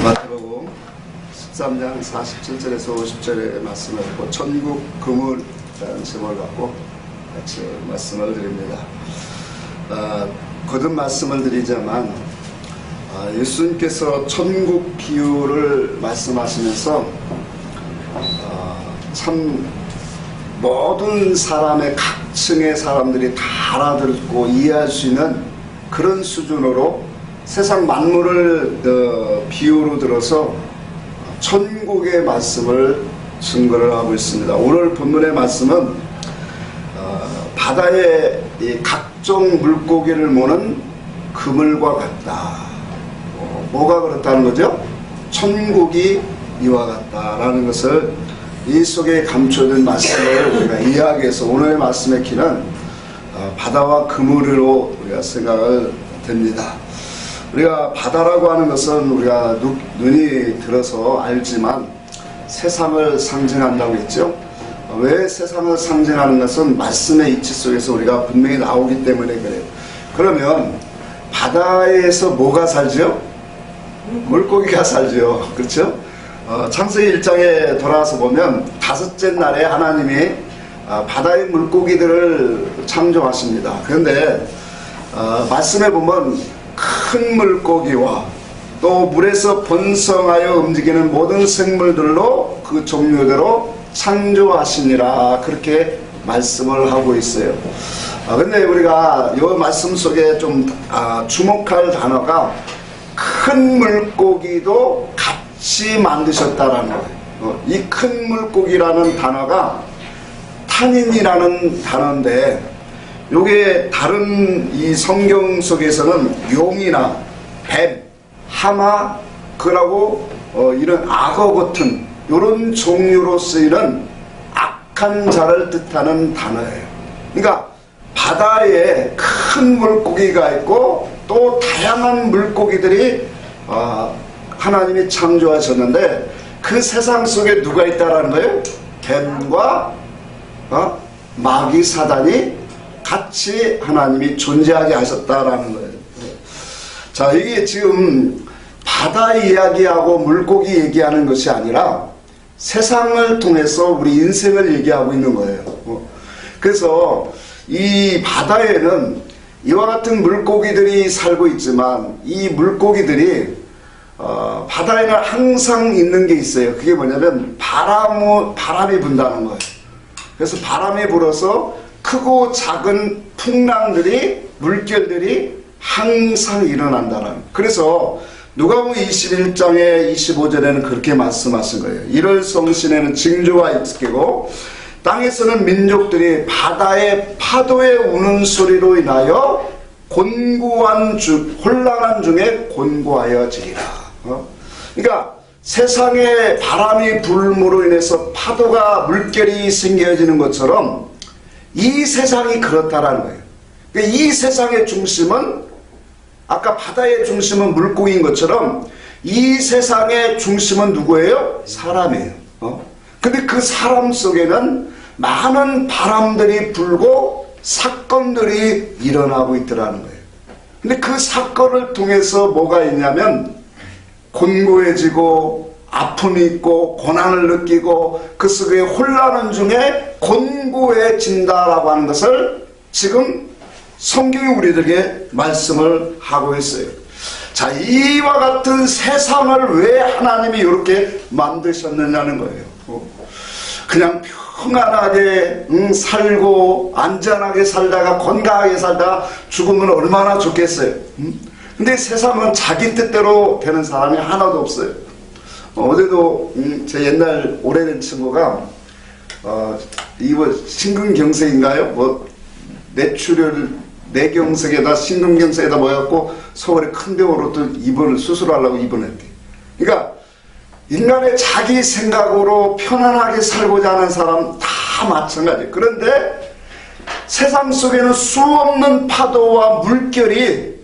마태복음 13장 47절에서 50절의 말씀을 듣고 천국 그물이라는 제목을 갖고 같이 말씀을 드립니다. 거듭 말씀을 드리자만 예수님께서 천국 비유를 말씀하시면서 참 모든 사람의 각층의 사람들이 다 알아듣고 이해할 수 있는 그런 수준으로 세상 만물을 비유로 들어서 천국의 말씀을 증거를 하고 있습니다. 오늘 본문의 말씀은 바다에 각종 물고기를 모는 그물과 같다. 뭐가 그렇다는 거죠? 천국이 이와 같다라는 것을 이 속에 감춰진 말씀을 우리가 이야기해서 오늘의 말씀의 키는 바다와 그물로 우리가 생각을 됩니다. 우리가 바다라고 하는 것은 우리가 눈이 들어서 알지만 세상을 상징한다고 했죠. 왜 세상을 상징하는 것은 말씀의 이치 속에서 우리가 분명히 나오기 때문에 그래요. 그러면 바다에서 뭐가 살죠? 물고기가 살죠. 그렇죠? 창세기 1장에 돌아와서 보면 다섯째 날에 하나님이 바다의 물고기들을 창조하십니다. 그런데 말씀에 보면 큰 물고기와 또 물에서 번성하여 움직이는 모든 생물들로 그 종류대로 창조하시니라 그렇게 말씀을 하고 있어요. 근데 우리가 이 말씀 속에 좀 주목할 단어가 큰 물고기도 같이 만드셨다라는 거예요. 이 큰 물고기라는 단어가 탄인이라는 단어인데 요게 다른 이 성경 속에서는 용이나 뱀, 하마, 그러고 이런 악어 같은 이런 종류로 쓰이는 악한 자를 뜻하는 단어예요. 그러니까 바다에 큰 물고기가 있고 또 다양한 물고기들이 하나님이 창조하셨는데 그 세상 속에 누가 있다라는 거예요? 뱀과 마귀 사단이 같이 하나님이 존재하게 하셨다라는 거예요. 자, 이게 지금 바다 이야기하고 물고기 얘기하는 것이 아니라 세상을 통해서 우리 인생을 얘기하고 있는 거예요. 그래서 이 바다에는 이와 같은 물고기들이 살고 있지만 이 물고기들이 바다에는 항상 있는 게 있어요. 그게 뭐냐면 바람이 분다는 거예요. 그래서 바람이 불어서 크고 작은 풍랑들이 물결들이 항상 일어난다는. 그래서 누가복음 21장의 25절에는 그렇게 말씀하신 거예요. 1월 성신에는 징조가 있겠고 땅에서는 민족들이 바다의 파도에 우는 소리로 인하여 혼란한 중에 곤고하여지리라. 그러니까 세상에 바람이 불므로 인해서 파도가 물결이 생겨지는 것처럼 이 세상이 그렇다라는 거예요. 그러니까 이 세상의 중심은 아까 바다의 중심은 물고기인 것처럼 이 세상의 중심은 누구예요? 사람이에요. 근데 그 사람 속에는 많은 바람들이 불고 사건들이 일어나고 있더라는 거예요. 근데 그 사건을 통해서 뭐가 있냐면 곤고해지고 아픔이 있고 고난을 느끼고 그 속에 혼란한 중에 곤고해진다라고 하는 것을 지금 성경이 우리들에게 말씀을 하고 있어요. 자, 이와 같은 세상을 왜 하나님이 이렇게 만드셨느냐는 거예요. 그냥 평안하게 살고 안전하게 살다가 건강하게 살다가 죽으면 얼마나 좋겠어요. 근데 세상은 자기 뜻대로 되는 사람이 하나도 없어요. 어제도 제 옛날 오래된 친구가 이거 심근경색인가요? 뭐 뇌출혈 뇌경색에다 심근경색에다 모였고 서울에 큰 병으로 또 수술하려고 입원했대. 그러니까 인간의 자기 생각으로 편안하게 살고자 하는 사람 다 마찬가지예요. 그런데 세상 속에는 수없는 파도와 물결이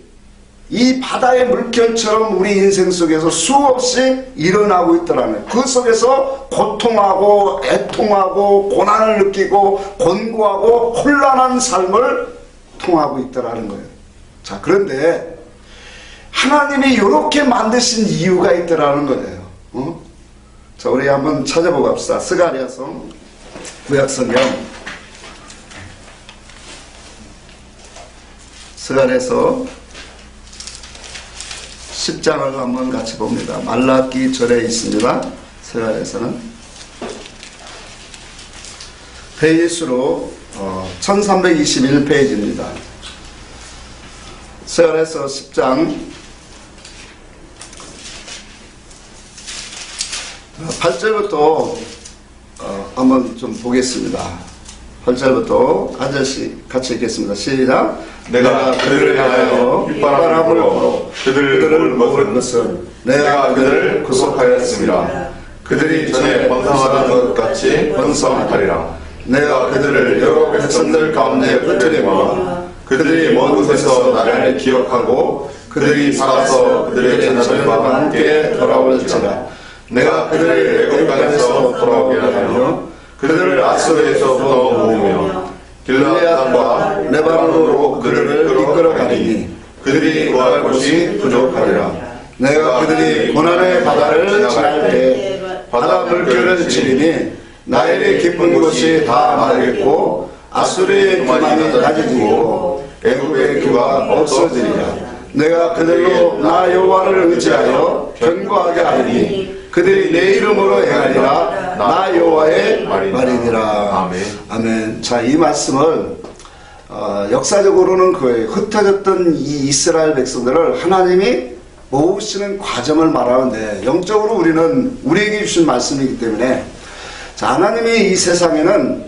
이 바다의 물결처럼 우리 인생 속에서 수없이 일어나고 있더라는 거예요. 그 속에서 고통하고 애통하고 고난을 느끼고 곤고하고 혼란한 삶을 통하고 있더라는 거예요. 자, 그런데 하나님이 이렇게 만드신 이유가 있더라는 거예요. 자, 우리 한번 찾아보고 합시다. 스가랴서 구약성경 스가랴서 10장을 한번 같이 봅니다. 말라기 절에 있습니다. 스가랴서는 페이지수로 1321페이지입니다. 스가랴서 10장 8절부터 한번 좀 보겠습니다. 8절부터 한 절씩 같이 읽겠습니다. 시작. 내가 그들을 향하여 휘바람을 불어 그들을 먹은 것은 내가 그들을 구속하였습니다. 그들이 전에 번성하던 것 같이 번성하리라. 내가 그들을 여러 백성들 가운데 흩뜨리며 그들이 먼 곳에서 나를 기억하고 그들이 살아서 그들의 자녀들과 함께 돌아올지라. 내가 그들을 애굽 땅에서 돌아오게 하며 그들을 아수르에서부터 모으며 길르앗 땅과 레바논으로 그들을 이끌어가리니 그들이 구할 곳이 부족하리라. 내가 그들이 고난의 바다를 지날 때 바다 물결을 치리니 나일의 깊은 곳이 다 마르겠고 아수르의 기만이 낮아지고 애굽의 기가 없어지리라. 내가 그들로 나 여호와를 의지하여 견고하게 하리니 그들이 내 이름으로 행하리라. 나 여호와의 말이니라. 아멘. 자, 이 말씀을 역사적으로는 그 흩어졌던 이 이스라엘 백성들을 하나님이 모으시는 과정을 말하는데, 영적으로 우리는 우리에게 주신 말씀이기 때문에, 자, 하나님이 이 세상에는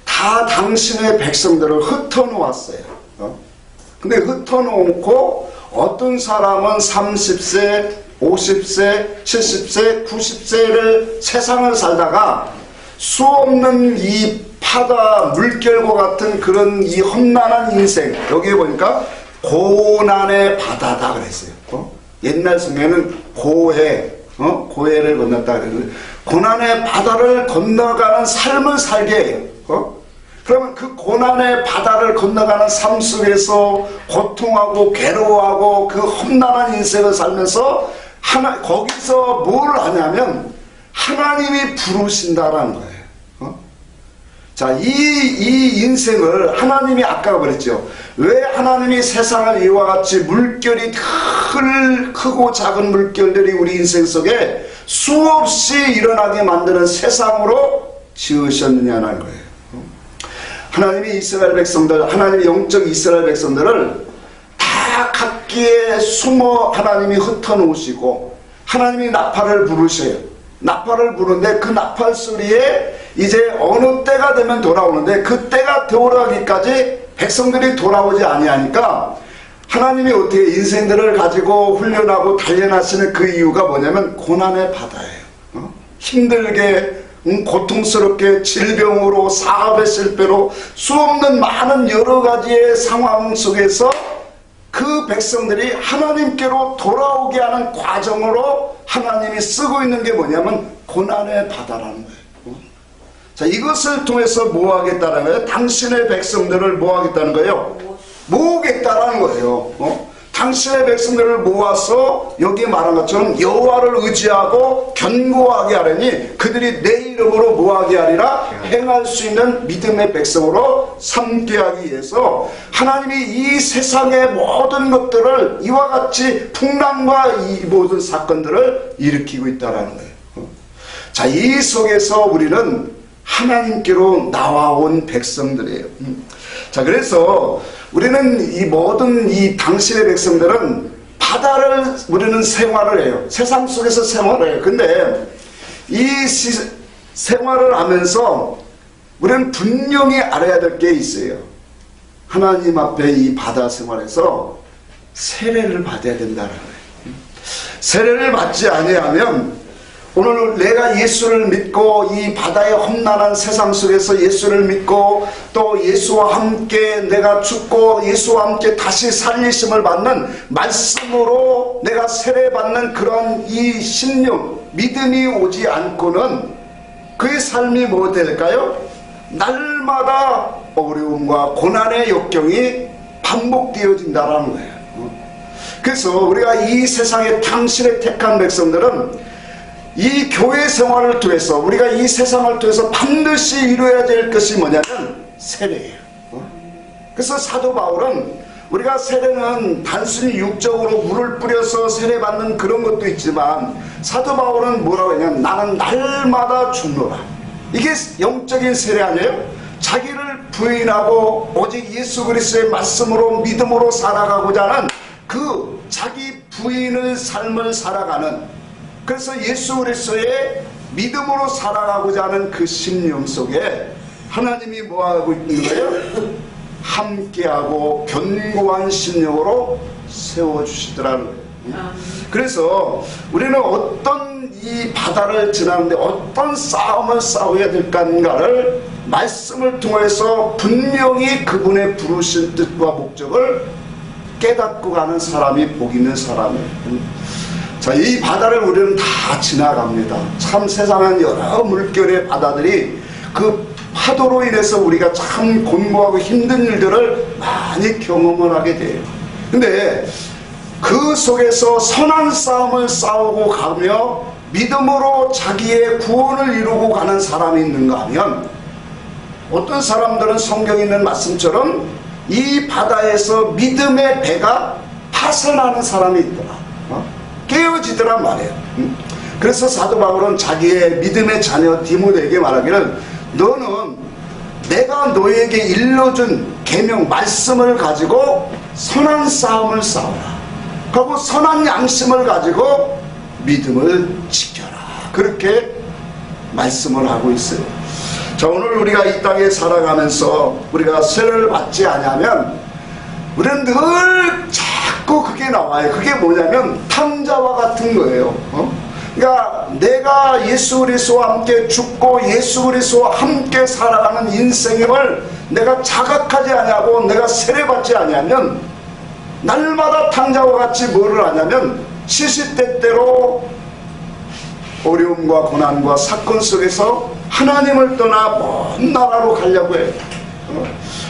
다 당신의 백성들을 흩어놓았어요. 근데 흩어놓고 어떤 사람은 30세, 50세, 70세, 90세를 세상을 살다가 수없는 이 바다 물결과 같은 그런 이 험난한 인생, 여기에 보니까 고난의 바다다 그랬어요. 옛날 성경에는 고해를 건넜다 그랬는데, 고난의 바다를 건너가는 삶을 살게 해요. 그러면 그 고난의 바다를 건너가는 삶 속에서 고통하고 괴로워하고 그 험난한 인생을 살면서 거기서 뭘 하냐면 하나님이 부르신다라는 거예요. 자, 이 인생을 하나님이 아까 그랬죠. 왜 하나님이 세상을 이와 같이 물결이 크고 작은 물결들이 우리 인생 속에 수없이 일어나게 만드는 세상으로 지으셨느냐는 거예요. 하나님이 이스라엘 백성들, 하나님이 영적 이스라엘 백성들을 다 각기에 숨어 하나님이 흩어놓으시고 하나님이 나팔을 부르셔요. 나팔을 부르는데 그 나팔 소리에 이제 어느 때가 되면 돌아오는데, 그 때가 돌아오기까지 백성들이 돌아오지 아니하니까 하나님이 어떻게 인생들을 가지고 훈련하고 단련하시는 그 이유가 뭐냐면 고난의 바다예요. 힘들게 고통스럽게 질병으로 사업의 실패로 수없는 많은 여러 가지의 상황 속에서 그 백성들이 하나님께로 돌아오게 하는 과정으로 하나님이 쓰고 있는 게 뭐냐면 고난의 바다라는 거예요. 자, 이것을 통해서 뭐 하겠다는 거예요? 당신의 백성들을 뭐 하겠다는 거예요? 모으겠다라는 거예요. 당신의 백성들을 모아서 여기에 말한 것처럼 여호와를 의지하고 견고하게 하려니 그들이 내 이름으로 뭐하게 하리라? 행할 수 있는 믿음의 백성으로 삼게 하기 위해서 하나님이 이 세상의 모든 것들을 이와 같이 풍랑과 이 모든 사건들을 일으키고 있다는 거예요. 자, 이 속에서 우리는 하나님께로 나와온 백성들이에요. 자, 그래서 우리는 이 모든 이 당신의 백성들은 바다를 우리는 생활을 해요. 세상 속에서 생활을 해요. 근데 이 생활을 하면서 우리는 분명히 알아야 될 게 있어요. 하나님 앞에 이 바다 생활에서 세례를 받아야 된다는 거예요. 세례를 받지 아니하면 오늘 내가 예수를 믿고 이 바다의 험난한 세상 속에서 예수를 믿고 또 예수와 함께 내가 죽고 예수와 함께 다시 살리심을 받는 말씀으로 내가 세례받는 그런 이 신령 믿음이 오지 않고는 그의 삶이 뭐 될까요? 날마다 어려움과 고난의 역경이 반복되어진다라는 거예요. 그래서 우리가 이 세상에 당신의 택한 백성들은 이 교회 생활을 통해서 우리가 이 세상을 통해서 반드시 이루어야 될 것이 뭐냐면 세례예요. 그래서 사도 바울은 우리가 세례는 단순히 육적으로 물을 뿌려서 세례받는 그런 것도 있지만 사도 바울은 뭐라고 하냐면 나는 날마다 죽노라. 이게 영적인 세례 아니에요? 자기를 부인하고 오직 예수 그리스도의 말씀으로 믿음으로 살아가고자 하는 그 자기 부인의 삶을 살아가는, 그래서 예수 그리스도의 믿음으로 살아가고자 하는 그 심령 속에 하나님이 뭐하고 있는 거예요? 함께하고 견고한 심령으로 세워주시더라는 거예요. 그래서 우리는 어떤 이 바다를 지나는데 어떤 싸움을 싸워야 될까를 말씀을 통해서 분명히 그분의 부르신 뜻과 목적을 깨닫고 가는 사람이 복 있는 사람이에요. 자, 이 바다를 우리는 다 지나갑니다. 참 세상은 여러 물결의 바다들이 그 파도로 인해서 우리가 참 곤고하고 힘든 일들을 많이 경험을 하게 돼요. 근데 그 속에서 선한 싸움을 싸우고 가며 믿음으로 자기의 구원을 이루고 가는 사람이 있는가 하면, 어떤 사람들은 성경에 있는 말씀처럼 이 바다에서 믿음의 배가 파선하는 사람이 있더라. 깨어지더란 말이에요. 그래서 사도 바울은 자기의 믿음의 자녀 디모데에게 말하기를 너는 내가 너에게 일러준 계명 말씀을 가지고 선한 싸움을 싸워라. 그리고 선한 양심을 가지고 믿음을 지켜라. 그렇게 말씀을 하고 있어요. 자, 오늘 우리가 이 땅에 살아가면서 우리가 세례를 받지 않으면 우리는 늘 자꾸 그게 나와요. 그게 뭐냐면 탕자와 같은 거예요. 그러니까 내가 예수 그리스도와 함께 죽고 예수 그리스도와 함께 살아가는 인생임을 내가 자각하지 아니하고 내가 세례받지 아니하면 날마다 탕자와 같이 뭐를 하냐면 시시때때로 어려움과 고난과 사건 속에서 하나님을 떠나 먼 나라로 가려고 해요.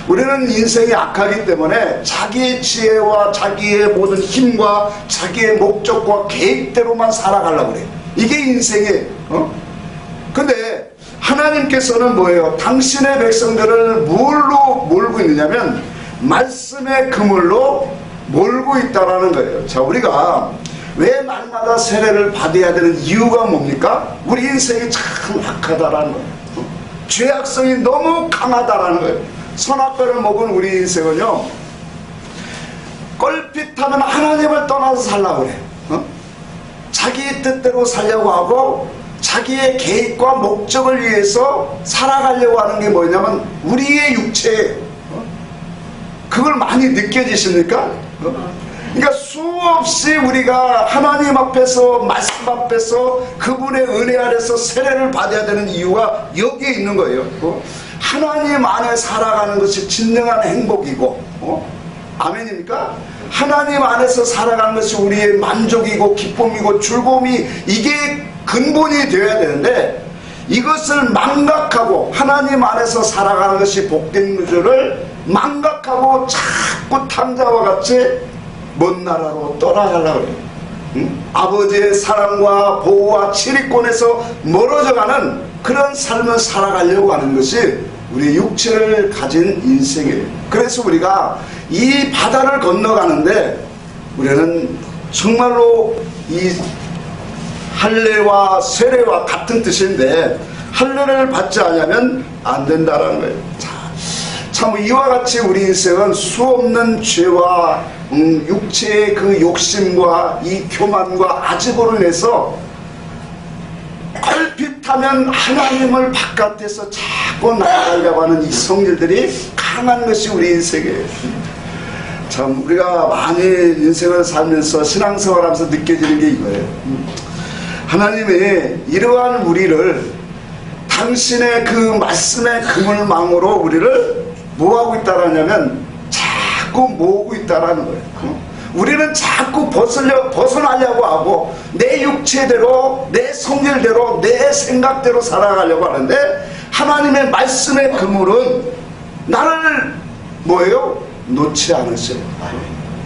우리는 인생이 악하기 때문에 자기의 지혜와 자기의 모든 힘과 자기의 목적과 계획대로만 살아가려고 그래요. 이게 인생이에요. 근데 하나님께서는 뭐예요? 당신의 백성들을 뭘로 몰고 있느냐면 말씀의 그물로 몰고 있다라는 거예요. 자, 우리가 왜 날마다 세례를 받아야 되는 이유가 뭡니까? 우리 인생이 참 악하다라는 거예요. 죄악성이 너무 강하다라는 거예요. 선악과를 먹은 우리 인생은요, 껄핏하면 하나님을 떠나서 살려고 그래. 자기의 뜻대로 살려고 하고 자기의 계획과 목적을 위해서 살아가려고 하는 게 뭐냐면 우리의 육체예요. 그걸 많이 느껴지십니까? 그러니까 수없이 우리가 하나님 앞에서 말씀 앞에서 그분의 은혜 아래서 세례를 받아야 되는 이유가 여기에 있는 거예요. 하나님 안에 살아가는 것이 진정한 행복이고, 아멘입니까? 하나님 안에서 살아가는 것이 우리의 만족이고 기쁨이고 즐거움이, 이게 근본이 되어야 되는데 이것을 망각하고 하나님 안에서 살아가는 것이 복된 줄을 망각하고 자꾸 탕자와 같이 먼 나라로 떠나가려고 그래요. 아버지의 사랑과 보호와 치리권에서 멀어져가는 그런 삶을 살아가려고 하는 것이 우리의 육체를 가진 인생이에요. 그래서 우리가 이 바다를 건너가는데 우리는 정말로 이 할례와 세례와 같은 뜻인데 할례를 받지 않으면 안 된다라는 거예요. 참 이와 같이 우리 인생은 수없는 죄와 육체의 그 욕심과 이 교만과 아집으로 인해서 얼핏하면 하나님을 바깥에서 자꾸 나아가려고 하는 이 성질들이 강한 것이 우리 인생이에요. 참 우리가 많이 인생을 살면서 신앙생활하면서 느껴지는 게 이거예요. 하나님이 이러한 우리를 당신의 그 말씀의 그물망으로 우리를 뭐하고 있다라냐면 자꾸 모으고 있다라는 거예요. 우리는 자꾸 벗어나려고 하고 내 육체대로 내 성질대로 내 생각대로 살아가려고 하는데 하나님의 말씀의 그물은 나를 뭐예요? 놓지 않으세요.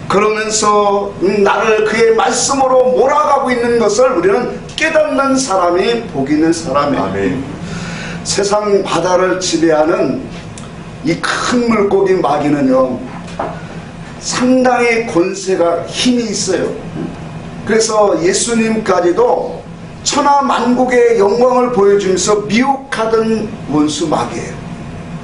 그러면서 나를 그의 말씀으로 몰아가고 있는 것을 우리는 깨닫는 사람이 복 있는 사람이에요. 아멘. 세상 바다를 지배하는 이 큰 물고기 마귀는요, 상당히 권세가 힘이 있어요. 그래서 예수님까지도 천하 만국의 영광을 보여주면서 미혹하던 원수 마귀예요.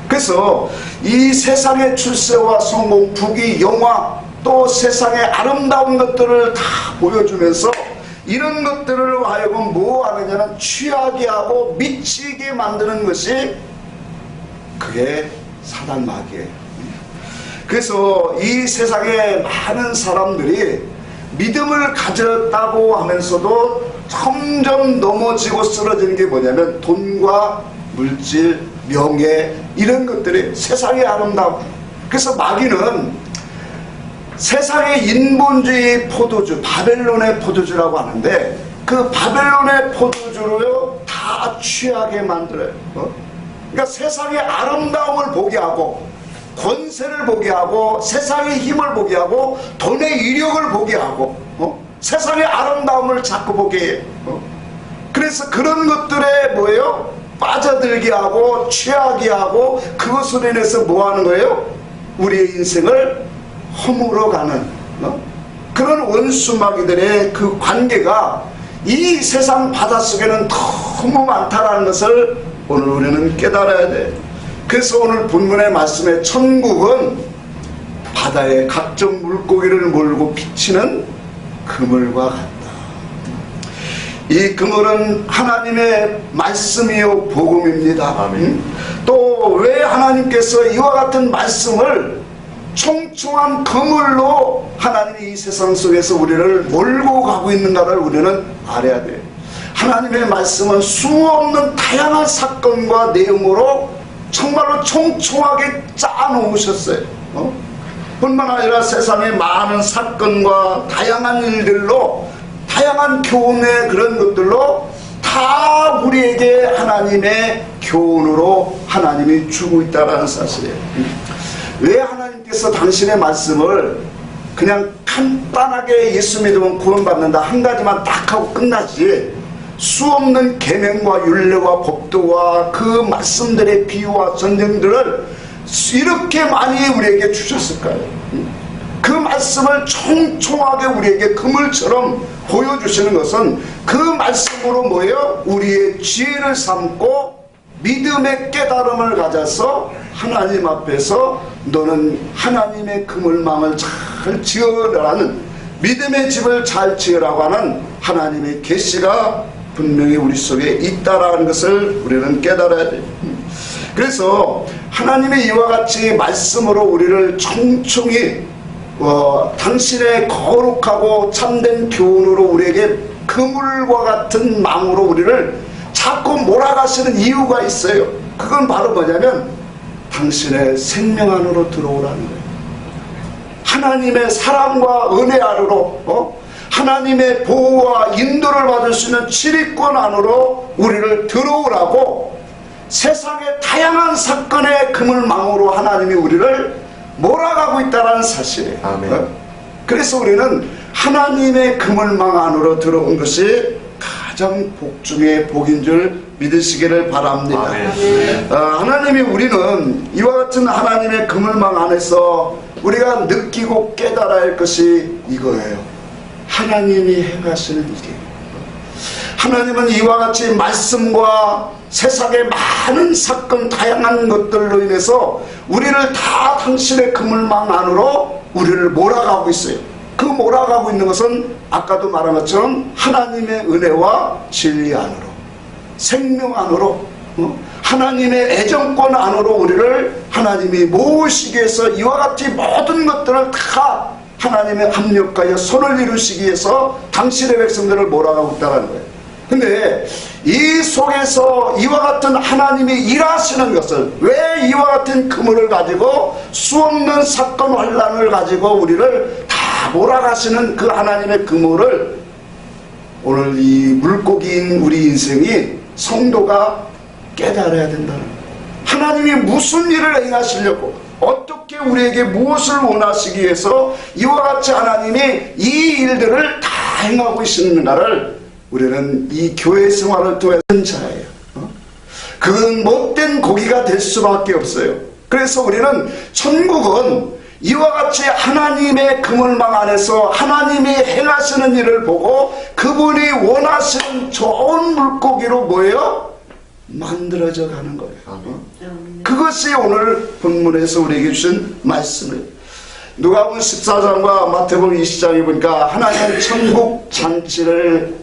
그래서 이 세상의 출세와 성공, 부귀, 영화, 또 세상의 아름다운 것들을 다 보여주면서 이런 것들을 하여금 뭐 하느냐는 취하게 하고 미치게 만드는 것이 그게 사단 마귀예요. 그래서 이 세상에 많은 사람들이 믿음을 가졌다고 하면서도 점점 넘어지고 쓰러지는 게 뭐냐면 돈과 물질, 명예, 이런 것들이 세상의 아름다움. 그래서 마귀는 세상의 인본주의 포도주, 바벨론의 포도주라고 하는데 그 바벨론의 포도주를 다 취하게 만들어요. 그러니까 세상의 아름다움을 보게 하고 권세를 보게 하고 세상의 힘을 보게 하고 돈의 이력을 보게 하고 세상의 아름다움을 자꾸 보게 해요. 그래서 그런 것들에 뭐예요? 빠져들게 하고 취하게 하고 그것으로 인해서 뭐 하는 거예요? 우리의 인생을 허물어 가는 그런 원수마귀들의 그 관계가 이 세상 바닷속에는 너무 많다는 것을 오늘 우리는 깨달아야 돼. 그래서 오늘 본문의 말씀에 천국은 바다에 각종 물고기를 몰고 비치는 그물과 같다. 이 그물은 하나님의 말씀이요 복음입니다. 또 왜 하나님께서 이와 같은 말씀을 총총한 그물로 하나님이 이 세상 속에서 우리를 몰고 가고 있는가를 우리는 알아야 돼요. 하나님의 말씀은 수없는 다양한 사건과 내용으로 정말로 총총하게 짜놓으셨어요. 뿐만 아니라 세상의 많은 사건과 다양한 일들로 다양한 교훈의 그런 것들로 다 우리에게 하나님의 교훈으로 하나님이 주고 있다는 사실이에요. 왜 하나님께서 당신의 말씀을 그냥 간단하게 예수 믿으면 구원받는다 한 가지만 딱 하고 끝나지 수없는 계명과 율례와 법도와 그 말씀들의 비유와 전쟁들을 이렇게 많이 우리에게 주셨을까요? 그 말씀을 총총하게 우리에게 그물처럼 보여주시는 것은 그 말씀으로 뭐예요? 우리의 지혜를 삼고 믿음의 깨달음을 가져서 하나님 앞에서 너는 하나님의 그물망을 잘 지으라는 믿음의 집을 잘 지으라고 하는 하나님의 계시가 분명히 우리 속에 있다라는 것을 우리는 깨달아야 돼요. 그래서 하나님의 이와 같이 말씀으로 우리를 총총히 당신의 거룩하고 참된 교훈으로 우리에게 그물과 같은 망으로 우리를 자꾸 몰아가시는 이유가 있어요. 그건 바로 뭐냐면 당신의 생명 안으로 들어오라는 거예요. 하나님의 사랑과 은혜 안으로 하나님의 보호와 인도를 받을 수 있는 지리권 안으로 우리를 들어오라고 세상의 다양한 사건의 그물망으로 하나님이 우리를 몰아가고 있다는 사실이에요. 아멘. 그래서 우리는 하나님의 그물망 안으로 들어온 것이 가장 복 중에 복인 줄 믿으시기를 바랍니다. 하나님이 우리는 이와 같은 하나님의 그물망 안에서 우리가 느끼고 깨달아야 할 것이 이거예요. 하나님이 행하시는 일이에요. 하나님은 이와 같이 말씀과 세상의 많은 사건 다양한 것들로 인해서 우리를 다 당신의 그물망 안으로 우리를 몰아가고 있어요. 그 몰아가고 있는 것은 아까도 말한 것처럼 하나님의 은혜와 진리 안으로 생명 안으로 하나님의 애정권 안으로 우리를 하나님이 모으시기 위해서 이와 같이 모든 것들을 다 하나님의 합력하여 손을 이루시기 위해서 당신의 백성들을 몰아가고 있다는 거예요. 근데 이 속에서 이와 같은 하나님이 일하시는 것을 왜 이와 같은 그물을 가지고 수없는 사건 환란을 가지고 우리를 다 몰아가시는 그 하나님의 그물을 오늘 이 물고기인 우리 인생이 성도가 깨달아야 된다는 거예요. 하나님이 무슨 일을 행하시려고 어떻게 우리에게 무엇을 원하시기 위해서 이와 같이 하나님이 이 일들을 다 행하고 계시는가를 우리는 이 교회 생활을 통해 자예요. 그건 못된 고기가 될 수밖에 없어요. 그래서 우리는 천국은 이와 같이 하나님의 그물망 안에서 하나님이 행하시는 일을 보고 그분이 원하시는 좋은 물고기로 뭐예요? 만들어져 가는 거예요. 그것이 오늘 본문에서 우리에게 주신 말씀이에요. 누가복음 14장과 마태복음 20장에 보니까 하나님은 천국 잔치를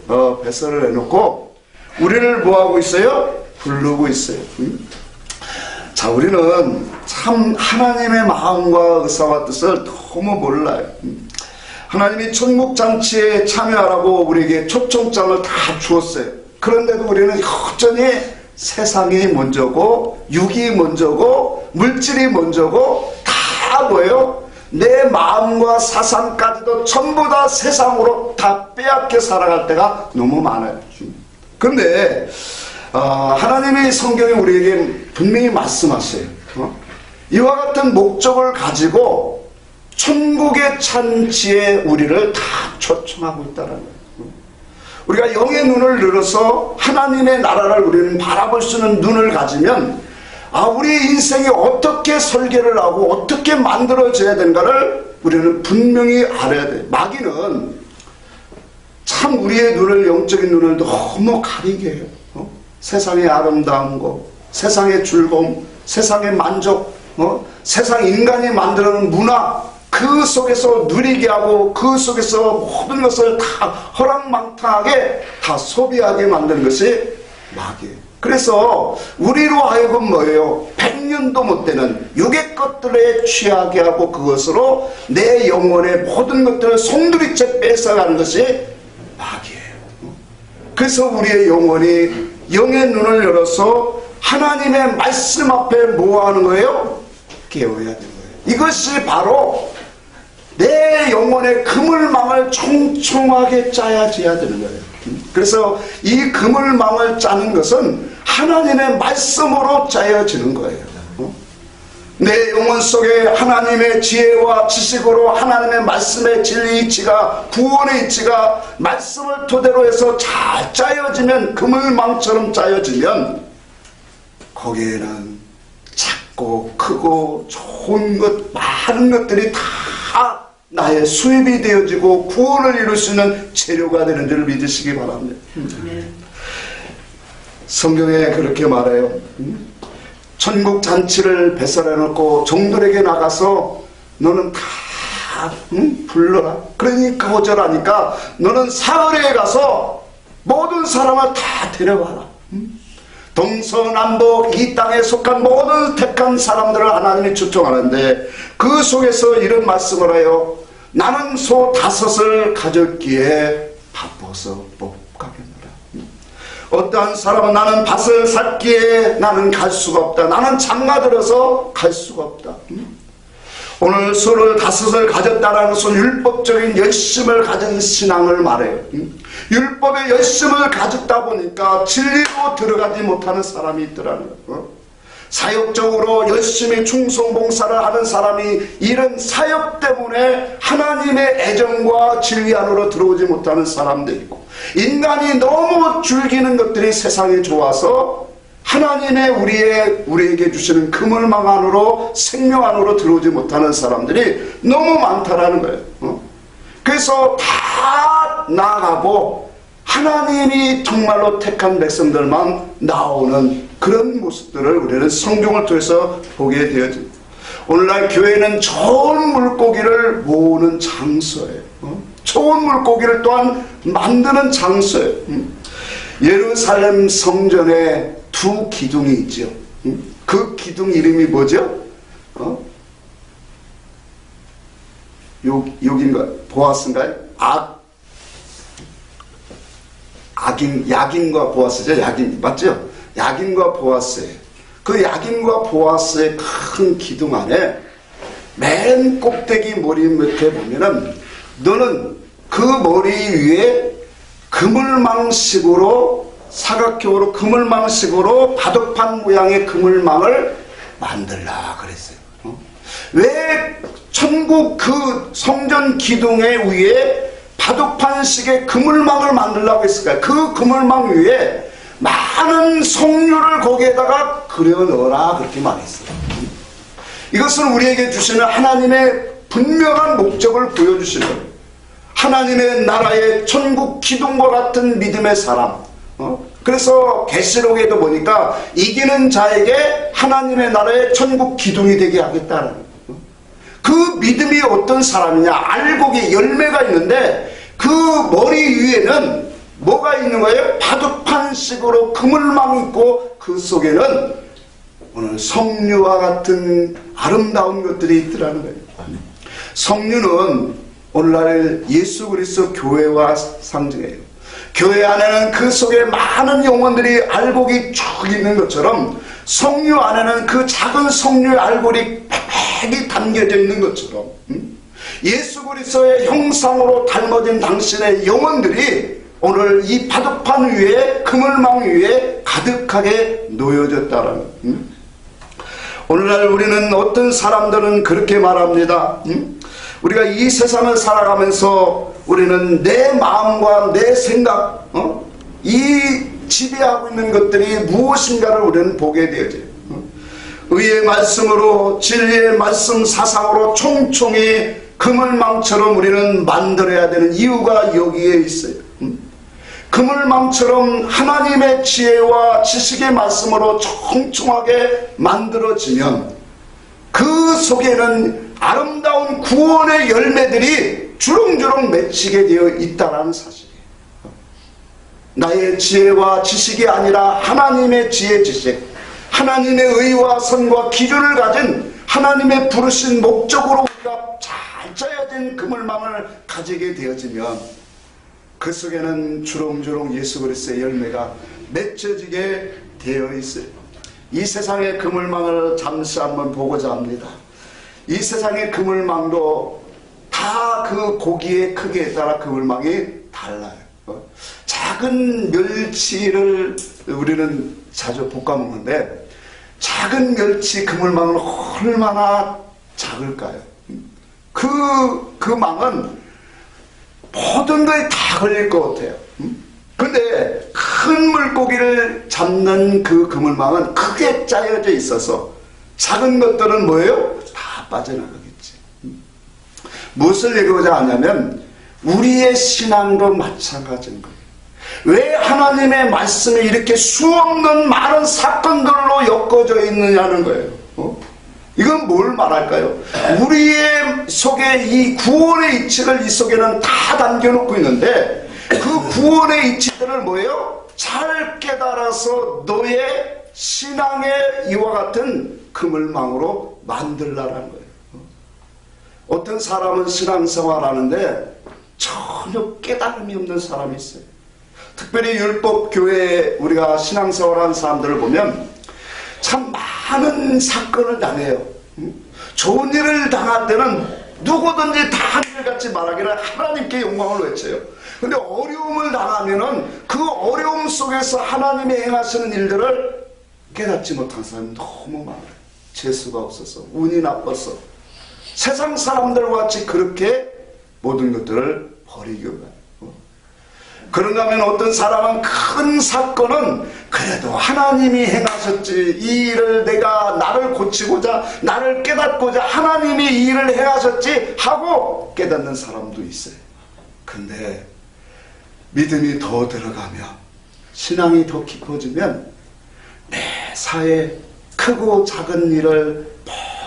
배설을 해놓고 우리를 뭐하고 있어요? 부르고 있어요. 자, 우리는 참 하나님의 마음과 의사와 뜻을 너무 몰라요. 하나님이 천국 잔치에 참여하라고 우리에게 초청장을 다 주었어요. 그런데도 우리는 여전히 세상이 먼저고 육이 먼저고 물질이 먼저고 다 뭐예요? 내 마음과 사상까지도 전부 다 세상으로 다 빼앗겨 살아갈 때가 너무 많아요. 그런데 하나님의 성경이 우리에게 분명히 말씀하세요. 이와 같은 목적을 가지고 천국의 잔치에 우리를 다 초청하고 있다는 거예요. 우리가 영의 눈을 열어서 하나님의 나라를 우리는 바라볼 수 있는 눈을 가지면 우리의 인생이 어떻게 설계를 하고 어떻게 만들어져야 되는가를 우리는 분명히 알아야 돼요. 마귀는 참 우리의 눈을, 영적인 눈을 너무 가리게 해요. 세상의 아름다운 것, 세상의 즐거움, 세상의 만족, 세상 인간이 만들어놓은 문화, 그 속에서 누리게 하고 그 속에서 모든 것을 다 허랑망탕하게 다 소비하게 만드는 것이 마귀예요. 그래서 우리로 하여금 뭐예요? 100년도 못 되는 육의 것들에 취하게 하고 그것으로 내 영혼의 모든 것들을 송두리째 뺏어가는 것이 마귀예요. 그래서 우리의 영혼이 영의 눈을 열어서 하나님의 말씀 앞에 뭐 하는 거예요? 깨워야 되는 거예요. 이것이 바로 내 영혼의 그물망을 총총하게 짜야지야 되는 거예요. 그래서 이 그물망을 짜는 것은 하나님의 말씀으로 짜여지는 거예요. 내 영혼 속에 하나님의 지혜와 지식으로 하나님의 말씀의 진리 이치가, 구원의 이치가 말씀을 토대로 해서 잘 짜여지면, 그물망처럼 짜여지면 거기에는 작고 크고 좋은 것, 많은 것들이 다 나의 수입이 되어지고 구원을 이룰 수 있는 재료가 되는 줄 믿으시기 바랍니다. 성경에 그렇게 말해요. 천국 잔치를 배설해놓고 종들에게 나가서 너는 다 불러라. 그러니까 거절하니까 너는 사거리에 가서 모든 사람을 다 데려와라. 동서남북 이 땅에 속한 모든 택한 사람들을 하나님이 초청하는데 그 속에서 이런 말씀을 해요. 나는 소 5을 가졌기에 바빠서 못 가겠노라. 어떠한 사람은 나는 밭을 샀기에 나는 갈 수가 없다. 나는 장가들어서 갈 수가 없다. 오늘 소를 5을 가졌다는 것은 율법적인 열심을 가진 신앙을 말해요. 율법의 열심을 가졌다 보니까 진리로 들어가지 못하는 사람이 있더라는 거예요. 사역적으로 열심히 충성봉사를 하는 사람이 이런 사역 때문에 하나님의 애정과 진리 안으로 들어오지 못하는 사람도 있고, 인간이 너무 즐기는 것들이 세상에 좋아서 하나님의 우리에게 주시는 그물망 안으로, 생명 안으로 들어오지 못하는 사람들이 너무 많다라는 거예요. 그래서 다 나아가고 하나님이 정말로 택한 백성들만 나오는 그런 모습들을 우리는 성경을 통해서 보게 되어집니다. 오늘날 교회는 좋은 물고기를 모으는 장소예요. 좋은 물고기를 또한 만드는 장소예요. 예루살렘 성전에 2 기둥이 있죠. 그 기둥 이름이 뭐죠? 여긴가? 보아스인가요? 야긴과 보아스죠. 야긴 맞죠? 야긴과 보아스예요. 그 야긴과 보아스의 큰 기둥 안에 맨 꼭대기 머리 밑에 보면은 너는 그 머리 위에 그물망식으로, 사각형으로 그물망식으로 바둑판 모양의 그물망을 만들라 그랬어요. 왜 천국 그 성전 기둥에 위에 바둑판식의 그물망을 만들라고 했을까요? 그 그물망 위에 많은 석류를 거기에다가 그려 넣어라 그렇게 말했어요. 이것은 우리에게 주시는 하나님의 분명한 목적을 보여주시는 하나님의 나라의 천국 기둥과 같은 믿음의 사람. 그래서 계시록에도 보니까 이기는 자에게 하나님의 나라의 천국 기둥이 되게 하겠다는 그 믿음이 어떤 사람이냐, 알곡이 열매가 있는데 그 머리 위에는 뭐가 있는 거예요? 바둑판식으로 그물망이 있고 그 속에는 오늘 석류와 같은 아름다운 것들이 있더라는 거예요. 석류는 오늘날 예수 그리스도 교회와 상징해요. 교회 안에는 그 속에 많은 영혼들이 알곡이 쭉 있는 것처럼 석류 안에는 그 작은 석류의 알곡이 빽빽이 담겨져 있는 것처럼 예수 그리스도의 형상으로 닮아진 당신의 영혼들이 오늘 이 바둑판 위에 그물망 위에 가득하게 놓여졌다라는 오늘날 우리는 어떤 사람들은 그렇게 말합니다. 우리가 이 세상을 살아가면서 우리는 내 마음과 내 생각, 이 지배하고 있는 것들이 무엇인가를 우리는 보게 되어져요. 의의 말씀으로 진리의 말씀 사상으로 총총히 그물망처럼 우리는 만들어야 되는 이유가 여기에 있어요. 그물망처럼 하나님의 지혜와 지식의 말씀으로 총총하게 만들어지면 그 속에는 아름다운 구원의 열매들이 주렁주렁 맺히게 되어 있다는 사실이에요. 나의 지혜와 지식이 아니라 하나님의 지혜 지식, 하나님의 의와 선과 기준을 가진 하나님의 부르신 목적으로 우리가 잘 짜여진 그물망을 가지게 되어지면 그 속에는 주렁주렁 예수 그리스도의 열매가 맺혀지게 되어 있어요. 이 세상의 그물망을 잠시 한번 보고자 합니다. 이 세상의 그물망도 다 그 고기의 크기에 따라 그물망이 달라요. 작은 멸치를 우리는 자주 볶아 먹는데 작은 멸치 그물망은 얼마나 작을까요? 그 망은 모든 거에 다 걸릴 것 같아요. 근데 큰 물고기를 잡는 그 그물망은 크게 짜여져 있어서 작은 것들은 뭐예요? 다 빠져나가겠지. 무엇을 얘기하고자 하냐면 우리의 신앙도 마찬가지인 거예요. 왜 하나님의 말씀이 이렇게 수없는 많은 사건들로 엮어져 있느냐는 거예요. 이건 뭘 말할까요? 우리의 속에 이 구원의 이치를 이 속에는 다 담겨놓고 있는데 그 구원의 이치들을 뭐예요? 잘 깨달아서 너의 신앙의 이와 같은 그물망으로 만들라라는 거예요. 어떤 사람은 신앙생활하는데 전혀 깨달음이 없는 사람이 있어요. 특별히 율법교회에 우리가 신앙생활하는 사람들을 보면 참 많은 사건을 당해요. 좋은 일을 당할 때는 누구든지 다 한결같이 말하기를 하나님께 영광을 외쳐요. 근데 어려움을 당하면은 그 어려움 속에서 하나님이 행하시는 일들을 깨닫지 못한 사람이 너무 많아요. 재수가 없어서, 운이 나빠서 세상 사람들과 같이 그렇게 모든 것들을 버리고 가요. 그런가 하면 어떤 사람은 큰 사건은 그래도 하나님이 행하셨지, 이 일을 내가 나를 고치고자 나를 깨닫고자 하나님이 이 일을 행하셨지 하고 깨닫는 사람도 있어요. 근데 믿음이 더 들어가면 신앙이 더 깊어지면 매사에 크고 작은 일을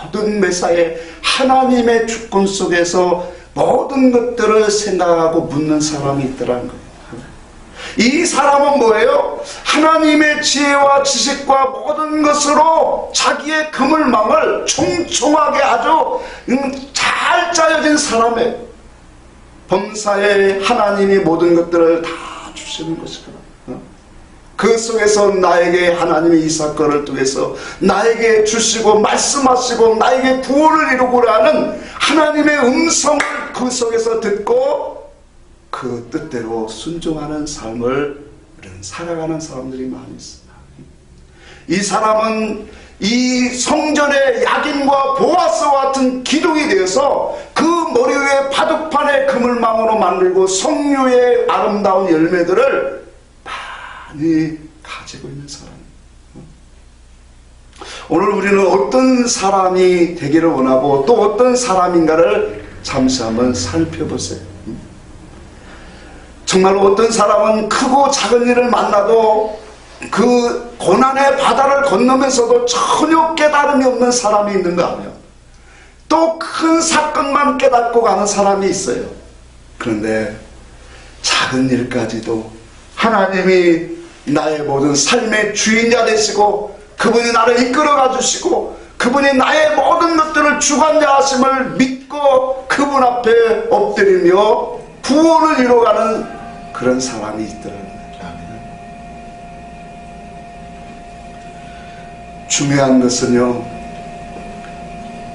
모든 매사에 하나님의 주권 속에서 모든 것들을 생각하고 묻는 사람이 있더라는 거예요. 이 사람은 뭐예요? 하나님의 지혜와 지식과 모든 것으로 자기의 그물망을 총총하게 아주 잘 짜여진 사람이에요. 범사에 하나님이 모든 것들을 다 주시는 것이구나. 그 속에서 나에게 하나님이 이 사건을 통해서 나에게 주시고 말씀하시고 나에게 구원을 이루고자 하는 하나님의 음성을 그 속에서 듣고 그 뜻대로 순종하는 삶을 우리는 살아가는 사람들이 많이 있습니다. 이 사람은 이 성전의 야긴과 보아스와 같은 기둥이 되어서 그 머리 위에 바둑판에 그물망으로 만들고 석류의 아름다운 열매들을 많이 가지고 있는 사람. 오늘 우리는 어떤 사람이 되기를 원하고 또 어떤 사람인가를 잠시 한번 살펴보세요. 정말 어떤 사람은 크고 작은 일을 만나도 그 고난의 바다를 건너면서도 전혀 깨달음이 없는 사람이 있는가 하면 또 큰 사건만 깨닫고 가는 사람이 있어요. 그런데 작은 일까지도 하나님이 나의 모든 삶의 주인자 되시고 그분이 나를 이끌어가 주시고 그분이 나의 모든 것들을 주관자 하심을 믿고 그분 앞에 엎드리며 구원을 이루어가는 그런 사람이 있더라고요. 중요한 것은요,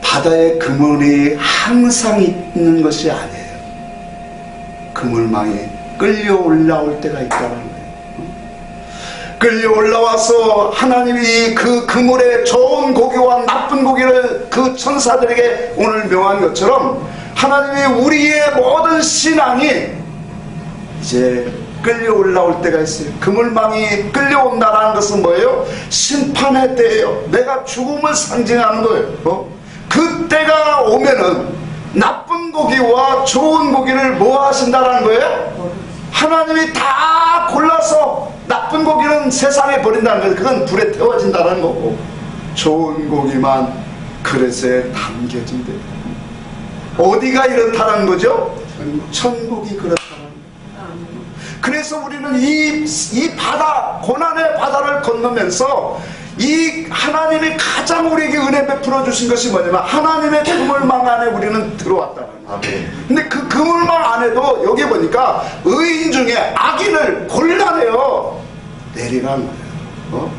바다에 그물이 항상 있는 것이 아니에요. 그물망이 끌려 올라올 때가 있다는 거예요. 끌려 올라와서 하나님이 그 그물에 좋은 고기와 나쁜 고기를 그 천사들에게 오늘 명한 것처럼 하나님이 우리의 모든 신앙이 이제 끌려 올라올 때가 있어요. 그물망이 끌려온다는 것은 뭐예요? 심판의 때예요. 내가 죽음을 상징하는 거예요. 그때가 오면은 나쁜 고기와 좋은 고기를 뭐 하신다는 거예요? 하나님이 다 골라서 나쁜 고기는 세상에 버린다는 거예요. 그건 불에 태워진다는 거고 좋은 고기만 그릇에 담겨진대요. 어디가 이렇다는 거죠? 천국이 그렇다는 거예요. 그래서 우리는 이 바다, 고난의 바다를 건너면서 이 하나님이 가장 우리에게 은혜 베풀어 주신 것이 뭐냐면 하나님의 그물망 안에 우리는 들어왔다는 거예요. 근데 그 그물망 안에도 여기 보니까 의인 중에 악인을 골라내어 내리라는 거예요.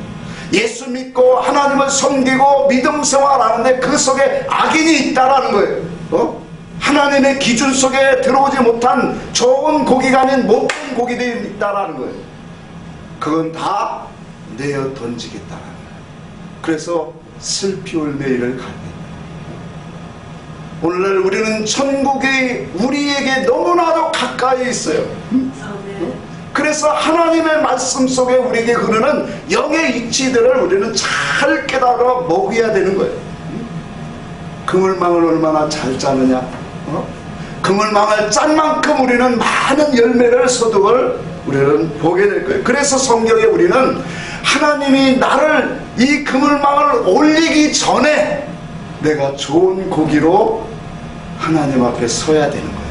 예수 믿고 하나님을 섬기고 믿음 생활하는데 그 속에 악인이 있다라는 거예요. 하나님의 기준 속에 들어오지 못한 좋은 고기가 아닌 못된 고기들이 있다라는 거예요. 그건 다 내어 던지겠다라는 거예요. 그래서 슬피 울 내일을 가는 오늘날 우리는 천국이 우리에게 너무나도 가까이 있어요. 그래서 하나님의 말씀 속에 우리에게 흐르는 영의 이치들을 우리는 잘 깨달아 먹어야 되는 거예요. 그물망을 얼마나 잘 짜느냐, 그물망을 짠 만큼 우리는 많은 열매를 소득을 우리는 보게 될 거예요. 그래서 성경에 우리는 하나님이 나를 이 그물망을 올리기 전에 내가 좋은 고기로 하나님 앞에 서야 되는 거예요.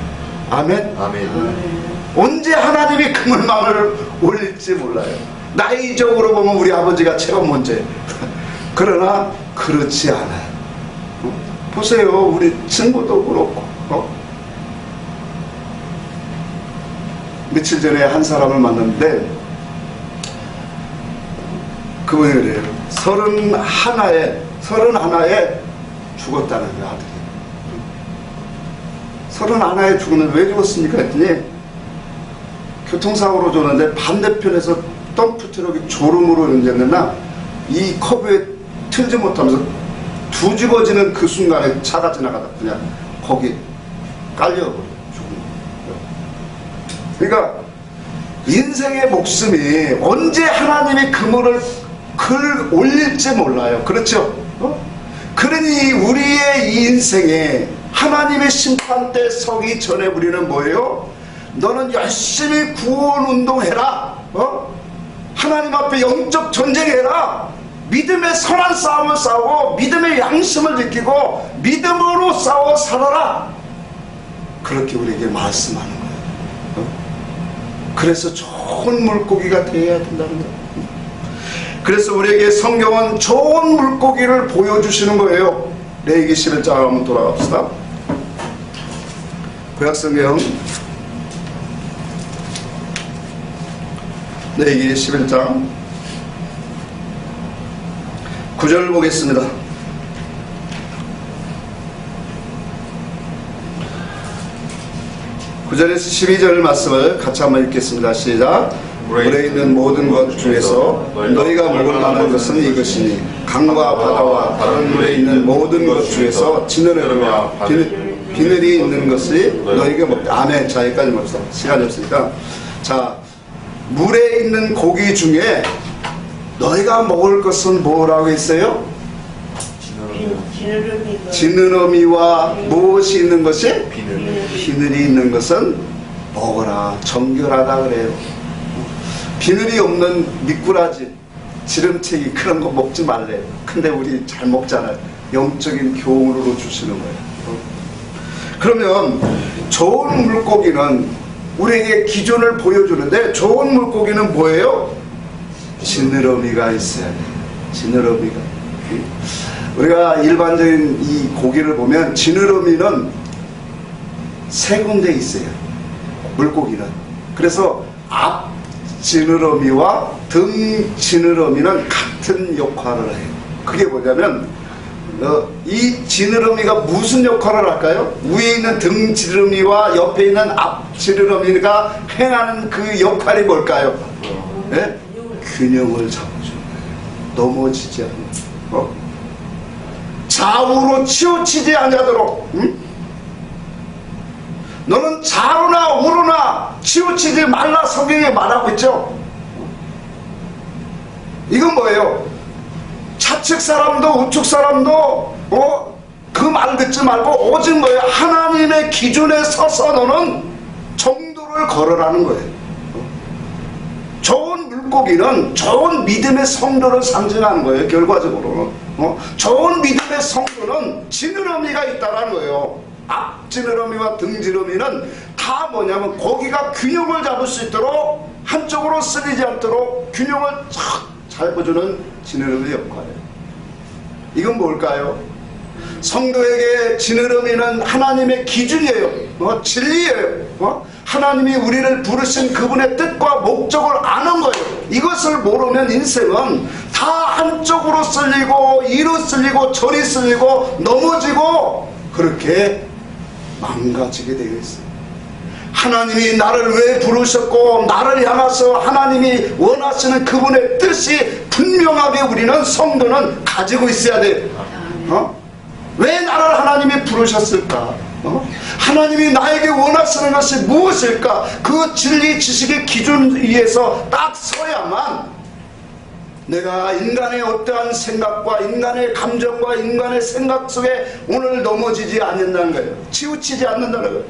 아멘? 아멘. 언제 하나님이 그물망을 올릴지 몰라요. 나이적으로 보면 우리 아버지가 최고 먼저예요. 그러나 그렇지 않아요. 보세요. 우리 친구도 그렇고 며칠 전에 한 사람을 만났는데 그분이 그래요. 31에 죽었다는 거예요. 아들이 31에 죽었는데 왜 죽었습니까? 했더니 교통사고로 죽었는데 반대편에서 덤프트럭이 졸음으로 연장됐나 이 커브에 틀지 못하면서 뒤집어지는 그 순간에 차가 지나가다 그냥 거기 깔려버려 죽은 거예요. 그러니까 인생의 목숨이 언제 하나님이 그물을 올릴지 몰라요. 그렇죠? 그러니 우리의 이 인생에 하나님의 심판 때 서기 전에 우리는 뭐예요? 너는 열심히 구원 운동해라. 하나님 앞에 영적 전쟁해라. 믿음의 선한 싸움을 싸우고 믿음의 양심을 지키고 믿음으로 싸워 살아라. 그렇게 우리에게 말씀하는 거예요. 그래서 좋은 물고기가 되어야 된다는 거예요. 그래서 우리에게 성경은 좋은 물고기를 보여주시는 거예요. 레위기 11장 한번 돌아갑시다. 구약성경 레위기 11장 9절 보겠습니다. 9절에서 12절 말씀을 같이 한번 읽겠습니다. 시작. 물에 있는 모든 것 중에서 너희가 먹을 만한 것은 이것이니 강과 바다와 다른 물에 있는 모든 것 중에서 지느러미와 비늘이 있는 것이 너희가 먹다. 아멘. 자, 여기까지 봅시다. 시간이 없으니까. 자, 물에 있는 고기 중에 너희가 먹을 것은 뭐라고 했어요? 지느러미와 무엇이 있는 것이? 비늘이 있는 것은 먹어라. 정결하다 그래요. 비늘이 없는 미꾸라지, 지름채기 그런 거 먹지 말래요. 근데 우리 잘 먹잖아요. 영적인 교훈으로 주시는 거예요. 그러면 좋은 물고기는 우리에게 기준을 보여주는데, 좋은 물고기는 뭐예요? 지느러미가 있어야 돼요. 지느러미가. 우리가 일반적인 이 고기를 보면 지느러미는 세 군데 있어요. 물고기는. 그래서 앞 지느러미와 등 지느러미는 같은 역할을 해요. 그게 뭐냐면 이 지느러미가 무슨 역할을 할까요? 위에 있는 등 지느러미와 옆에 있는 앞 지느러미가 행하는 그 역할이 뭘까요? 네? 균형을 잡아주는 거예요. 넘어지지 않는. 좌우로 치우치지 않도록. 응? 너는 좌우나 우로나 치우치지 말라 성경에 말하고 있죠. 이건 뭐예요? 좌측 사람도 우측 사람도 그 말 듣지 말고 오직 뭐예요? 하나님의 기준에 서서 너는 정도를 걸으라는 거예요. 좋은 물고기는 좋은 믿음의 성도를 상징하는 거예요. 결과적으로 좋은 믿음의 성도는 지느러미가 있다라는 거예요. 앞 지느러미와 등 지느러미는 다 뭐냐면 고기가 균형을 잡을 수 있도록 한쪽으로 쓸리지 않도록 균형을 잘 잡아주는 지느러미 역할이에요. 이건 뭘까요? 성도에게 지느러미는 하나님의 기준이에요. 진리예요. 하나님이 우리를 부르신 그분의 뜻과 목적을 아는 거예요. 이것을 모르면 인생은 다 한쪽으로 쓸리고 이로 쓸리고 저리 쓸리고 넘어지고 그렇게 망가지게 되어 있어요. 하나님이 나를 왜 부르셨고 나를 향해서 하나님이 원하시는 그분의 뜻이 분명하게 우리는 성도는 가지고 있어야 돼요. 왜 나를 하나님이 부르셨을까? 하나님이 나에게 원하시는 것이 무엇일까? 그 진리 지식의 기준 위에서 딱 서야만 내가 인간의 어떠한 생각과 인간의 감정과 인간의 생각 속에 오늘 넘어지지 않는다는 거예요. 치우치지 않는다는 거예요.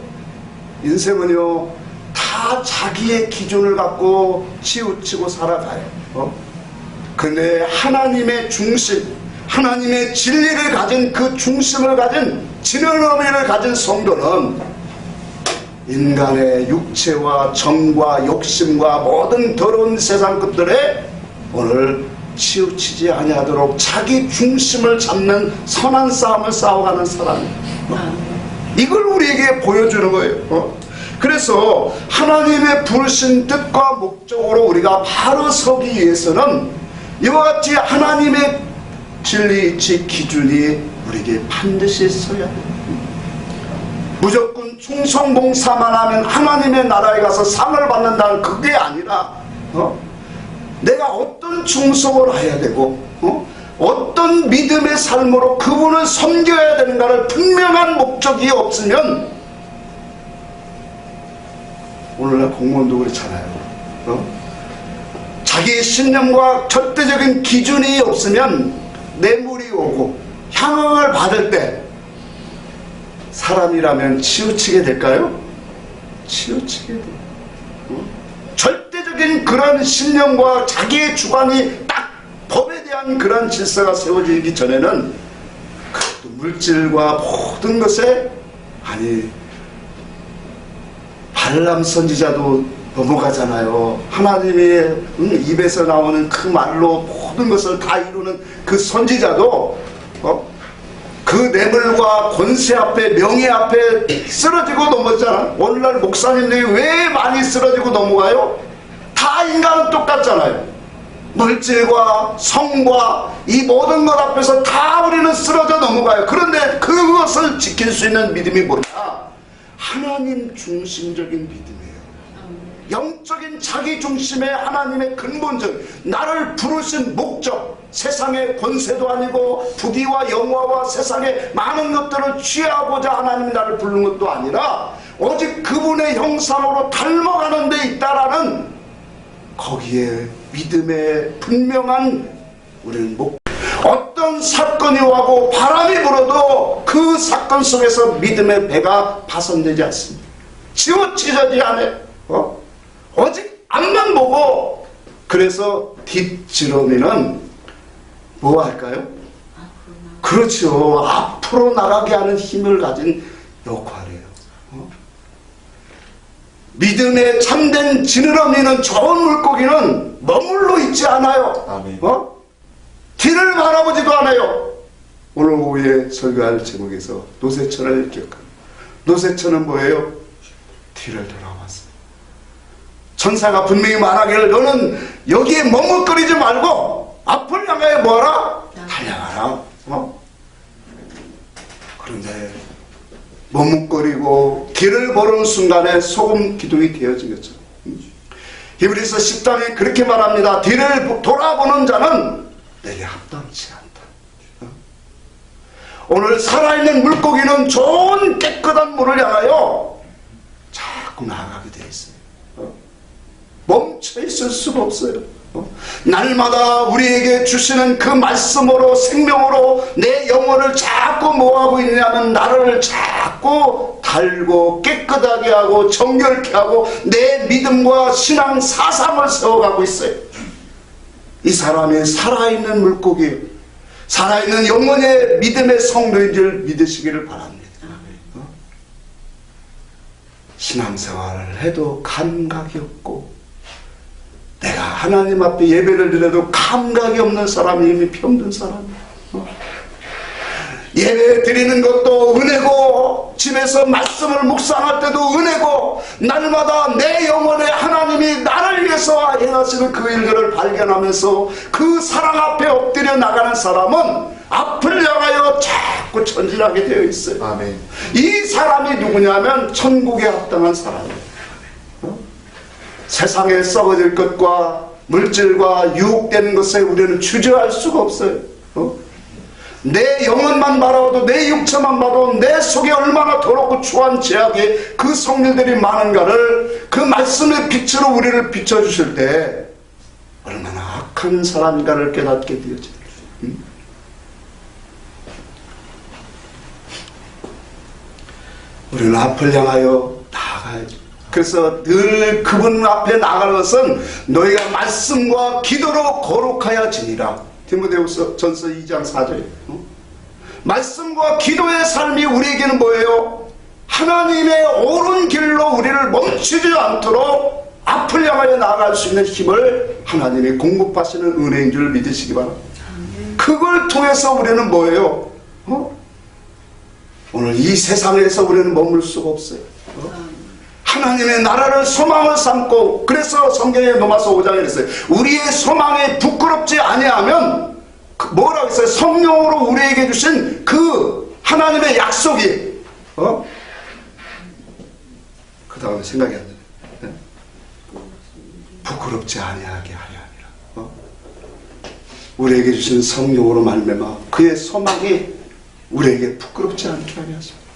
인생은요 다 자기의 기준을 갖고 치우치고 살아가요. 근데 하나님의 중심, 하나님의 진리를 가진 그 중심을 가진 지느러미를 가진 성도는 인간의 육체와 정과 욕심과 모든 더러운 세상 것들에 오늘 치우치지 아니하도록 자기 중심을 잡는 선한 싸움을 싸워가는 사람이에요. 이걸 우리에게 보여주는 거예요. 그래서 하나님의 부르신 뜻과 목적으로 우리가 바로 서기 위해서는 이와 같이 하나님의 진리이치 기준이 우리에게 반드시 서야 돼요. 무조건 충성봉사만 하면 하나님의 나라에 가서 상을 받는다는 그게 아니라 내가 어떤 충성을 해야 되고 어떤 믿음의 삶으로 그분을 섬겨야 되는가를 분명한 목적이 없으면 오늘날 공무원도 그렇잖아요. 자기의 신념과 절대적인 기준이 없으면 뇌물이 오고 향응을 받을 때 사람이라면 치우치게 될까요? 치우치게 돼요. 절대적인 그런 신념과 자기의 주관이 딱 법에 대한 그런 질서가 세워지기 전에는 그 물질과 모든 것에 발람 선지자도 넘어가잖아요. 하나님의 입에서 나오는 그 말로 모든 것을 다 이루는 그 선지자도 그 뇌물과 권세 앞에 명예 앞에 쓰러지고 넘었잖아. 오늘날 목사님들이 왜 많이 쓰러지고 넘어가요? 다 인간은 똑같잖아요. 물질과 성과 이 모든 것 앞에서 다 우리는 쓰러져 넘어가요. 그런데 그것을 지킬 수 있는 믿음이 뭐냐? 하나님 중심적인 믿음이에요. 영적인 자기 중심의 하나님의 근본적 나를 부르신 목적, 세상의 권세도 아니고 부귀와 영화와 세상의 많은 것들을 취하고자 하나님이 나를 부르는 것도 아니라 오직 그분의 형상으로 닮아가는 데 있다라는 거기에 믿음의 분명한 우리는 어떤 사건이 와고 바람이 불어도 그 사건 속에서 믿음의 배가 파손되지 않습니다. 치우치지 않아요. 오직 앞만 보고. 그래서 뒷지렁이는 뭐 할까요? 그렇죠. 앞으로 나가게 하는 힘을 가진 역할이에요. 믿음의 참된 지느러미는 좋은 물고기는 머물러 있지 않아요. 아멘. 뒤를 바라보지도 않아요. 오늘 오후에 설교할 제목에서 노새천을 기억합니다. 노새천은 뭐예요? 뒤를 돌아봤어요. 천사가 분명히 말하기를 너는 여기에 머뭇거리지 말고 앞을 향하여 뭐하라? 달려가라. 그런데 머뭇거리고 길을 모르는 순간에 소금 기둥이 되어진 것처럼 히브리서 10장에 그렇게 말합니다. 뒤를 돌아보는 자는 내게 합당치 않다. 오늘 살아있는 물고기는 좋은 깨끗한 물을 향하여 자꾸 나아가게 되어 있어요. 멈춰 있을 수가 없어요. 날마다 우리에게 주시는 그 말씀으로 생명으로 내 영혼을 자꾸 뭐하고 있냐면 나를 자꾸 달고 깨끗하게 하고 정결케 하고 내 믿음과 신앙 사상을 세워가고 있어요. 이 사람이 살아있는 물고기, 살아있는 영혼의 믿음의 성도인 줄 믿으시기를 바랍니다. 신앙생활을 해도 감각이 없고 내가 하나님 앞에 예배를 드려도 감각이 없는 사람이 이미 병든 사람이에요. 예배 드리는 것도 은혜고 집에서 말씀을 묵상할 때도 은혜고 날마다 내 영혼에 하나님이 나를 위해서 행하시는 그 일들을 발견하면서 그 사랑 앞에 엎드려 나가는 사람은 앞을 향하여 자꾸 전진하게 되어 있어요. 아멘. 이 사람이 누구냐면 천국에 합당한 사람이에요. 세상에 썩어질 것과 물질과 유혹되는 것에 우리는 주저할 수가 없어요. 내 영혼만 바라봐도 내 육체만 봐도 내 속에 얼마나 더럽고 추한 죄악의 그 성질들이 많은가를 그 말씀의 빛으로 우리를 비춰주실 때 얼마나 악한 사람인가를 깨닫게 되어져요. 우리는 앞을 향하여 나아가야죠. 그래서 늘 그분 앞에 나가는 것은 너희가 말씀과 기도로 거룩하여 지니라. 디모데후서 전서 2장 4절. 말씀과 기도의 삶이 우리에게는 뭐예요? 하나님의 옳은 길로 우리를 멈추지 않도록 앞을 향하여 나아갈 수 있는 힘을 하나님이 공급하시는 은혜인 줄 믿으시기 바랍니다. 그걸 통해서 우리는 뭐예요? 오늘 이 세상에서 우리는 머물 수가 없어요. 하나님의 나라를 소망을 삼고, 그래서 성경에 로마서 5장에 그랬어요. 우리의 소망이 부끄럽지 아니하면 뭐라고 했어요? 성령으로 우리에게 주신 그 하나님의 약속이 그 다음에 생각이 안 나요. 부끄럽지 아니하게 하려 함이라. 우리에게 주신 성령으로 말미암아 그의 소망이 우리에게 부끄럽지 않게 하려 하십니다.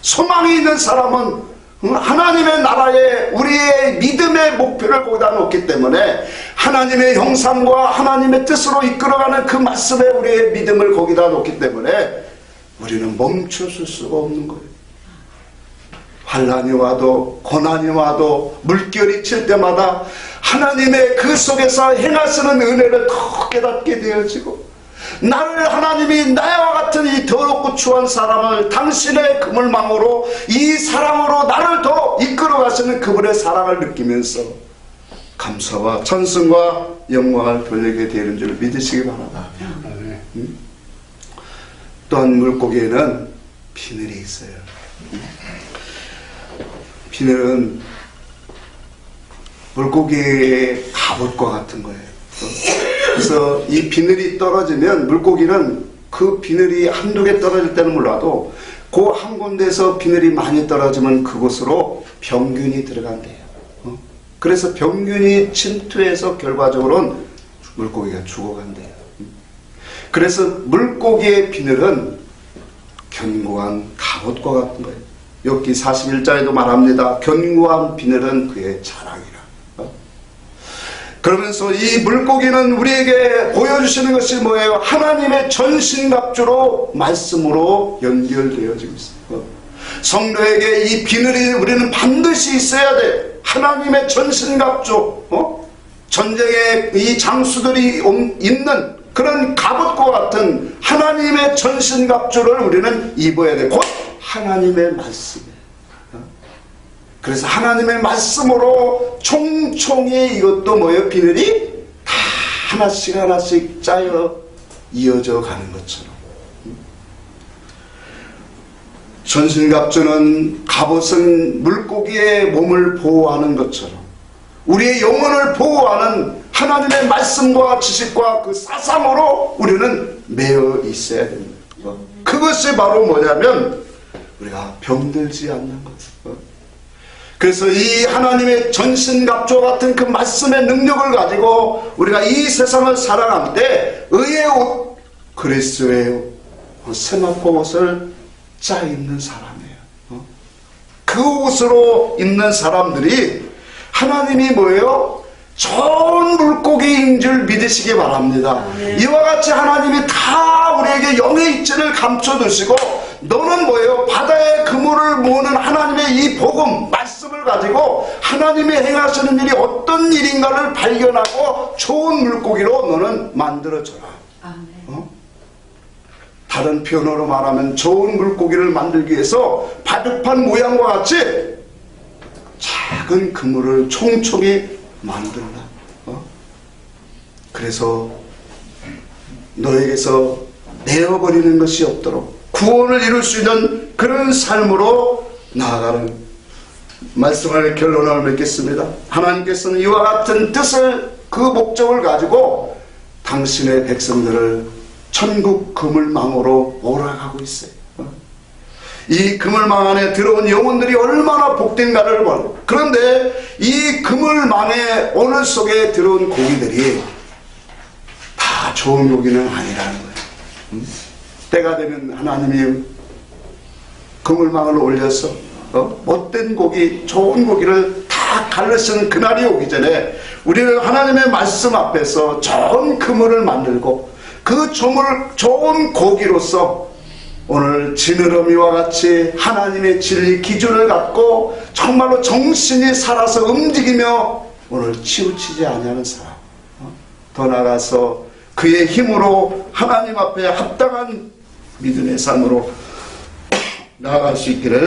소망이 있는 사람은 하나님의 나라에 우리의 믿음의 목표를 거기다 놓기 때문에 하나님의 형상과 하나님의 뜻으로 이끌어가는 그 말씀에 우리의 믿음을 거기다 놓기 때문에 우리는 멈춰설 수가 없는 거예요. 환난이 와도 고난이 와도 물결이 칠 때마다 하나님의 그 속에서 행하시는 은혜를 더 깨닫게 되어지고, 나를 하나님이 나와 같은 이 더럽고 추한 사람을 당신의 그물망으로 이 사랑으로 나를 더 이끌어 가시는 그분의 사랑을 느끼면서 감사와 찬송과 영광을 돌리게 되는 줄 믿으시기 바랍니다. 또한 물고기에는 비늘이 있어요. 비늘은 물고기의 갑옷과 같은 거예요. 그래서 이 비늘이 떨어지면 물고기는 그 비늘이 한두 개 떨어질 때는 몰라도 그 한 군데에서 비늘이 많이 떨어지면 그곳으로 병균이 들어간대요. 그래서 병균이 침투해서 결과적으로는 물고기가 죽어간대요. 그래서 물고기의 비늘은 견고한 갑옷과 같은 거예요. 욥기 41장에도 말합니다. 견고한 비늘은 그의 자랑이라. 그러면서 이 물고기는 우리에게 보여주시는 것이 뭐예요? 하나님의 전신갑주로 말씀으로 연결되어지고 있어요. 성도에게 이 비늘이 우리는 반드시 있어야 돼. 하나님의 전신갑주, 전쟁의 이 장수들이 입는 그런 갑옷과 같은 하나님의 전신갑주를 우리는 입어야 돼. 곧 하나님의 말씀이에요. 그래서 하나님의 말씀으로 총총히 이것도 뭐예요? 비늘이 다 하나씩 하나씩 짜여 이어져 가는 것처럼. 전신갑주는 갑옷은 물고기의 몸을 보호하는 것처럼 우리의 영혼을 보호하는 하나님의 말씀과 지식과 그 사상으로 우리는 매여 있어야 됩니다. 그것이 바로 뭐냐면 우리가 병들지 않는 것. 그래서 이 하나님의 전신갑주와 같은 그 말씀의 능력을 가지고 우리가 이 세상을 살아갈 때 의의 옷, 그리스도의 세마포 옷을 짜 입는 사람이에요. 그 옷으로 입는 사람들이 하나님이 뭐예요? 좋은 물고기인 줄 믿으시기 바랍니다. 이와 같이 하나님이 다 우리에게 영의 입지를 감춰두시고 너는 뭐예요? 바다의 그물을 모으는 하나님의 이 복음, 말씀을 가지고 하나님이 행하시는 일이 어떤 일인가를 발견하고 좋은 물고기로 너는 만들어줘라. 다른 표현으로 말하면 좋은 물고기를 만들기 위해서 바둑판 모양과 같이 작은 그물을 총총히 만든다. 그래서 너에게서 내어버리는 것이 없도록 구원을 이룰 수 있는 그런 삶으로 나아가는 말씀을 결론을 맺겠습니다. 하나님께서는 이와 같은 뜻을 그 목적을 가지고 당신의 백성들을 천국 그물망으로 몰아가고 있어요. 이 그물망 안에 들어온 영혼들이 얼마나 복된가를 봐. 그런데 이 그물망의 오늘 속에 들어온 고기들이 다 좋은 고기는 아니라는 거예요. 때가 되면 하나님이 그물망을 올려서 못된 고기, 좋은 고기를 다 갈르시는 그날이 오기 전에 우리는 하나님의 말씀 앞에서 좋은 그물을 만들고 그 좋은 고기로서 오늘 지느러미와 같이 하나님의 진리 기준을 갖고 정말로 정신이 살아서 움직이며 오늘 치우치지 아니하는 사람, 더 나아가서 그의 힘으로 하나님 앞에 합당한 믿음의 삶으로 나아갈 수 있기를